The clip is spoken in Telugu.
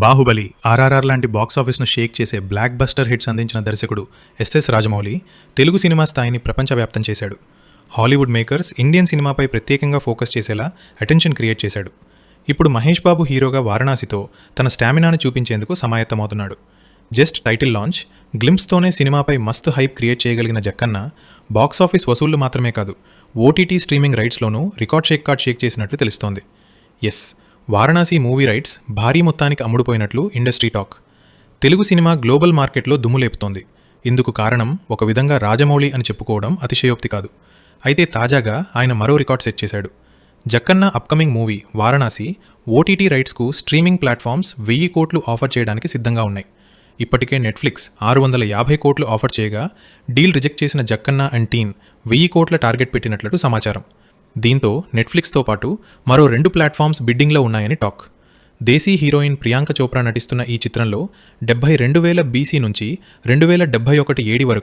బాహుబలి, ఆర్ఆర్ఆర్ లాంటి బాక్సాఫీస్ను షేక్ చేసే బ్లాక్ బస్టర్ హిట్స్ అందించిన దర్శకుడు ఎస్ఎస్ రాజమౌళి తెలుగు సినిమా స్థాయిని ప్రపంచవ్యాప్తం చేశాడు. హాలీవుడ్ మేకర్స్ ఇండియన్ సినిమాపై ప్రత్యేకంగా ఫోకస్ చేసేలా అటెన్షన్ క్రియేట్ చేశాడు. ఇప్పుడు మహేష్ బాబు హీరోగా వారణాసితో తన స్టామినాను చూపించేందుకు సమాయత్తమవుతున్నాడు. జస్ట్ టైటిల్ లాంచ్, గ్లింప్స్తోనే సినిమాపై మస్తు హైప్ క్రియేట్ చేయగలిగిన జక్కన్న బాక్సాఫీస్ వసూళ్లు మాత్రమే కాదు, ఓటీటీ స్ట్రీమింగ్ రైట్స్లోనూ రికార్డ్ షేక్ చేసినట్లు తెలుస్తోంది. ఎస్, వారణాసి మూవీ రైట్స్ భారీ మొత్తానికి అమ్ముడుపోయినట్లు industry talk. Telugu cinema global మార్కెట్లో దుమ్ములేపుతోంది. ఇందుకు కారణం ఒక విధంగా రాజమౌళి అని చెప్పుకోవడం అతిశయోక్తి కాదు. అయితే తాజాగా ఆయన మరో రికార్డ్ సెట్ చేశాడు. Jakkanna upcoming movie Varanasi OTT రైట్స్కు స్ట్రీమింగ్ ప్లాట్ఫామ్స్ 1000 కోట్లు ఆఫర్ చేయడానికి సిద్ధంగా ఉన్నాయి. ఇప్పటికే నెట్ఫ్లిక్స్ 650 కోట్లు ఆఫర్ చేయగా డీల్ రిజెక్ట్ చేసిన జక్కన్న అండ్ టీమ్ 1000 కోట్ల టార్గెట్ పెట్టినట్లు సమాచారం. దీంతో నెట్ఫ్లిక్స్తో పాటు మరో 2 ప్లాట్ఫామ్స్ బిడ్డింగ్లో ఉన్నాయని టాక్. దేశీ హీరోయిన్ ప్రియాంక చోప్రా నటిస్తున్న ఈ చిత్రంలో 72,000 BC నుంచి 2071 AD వరకు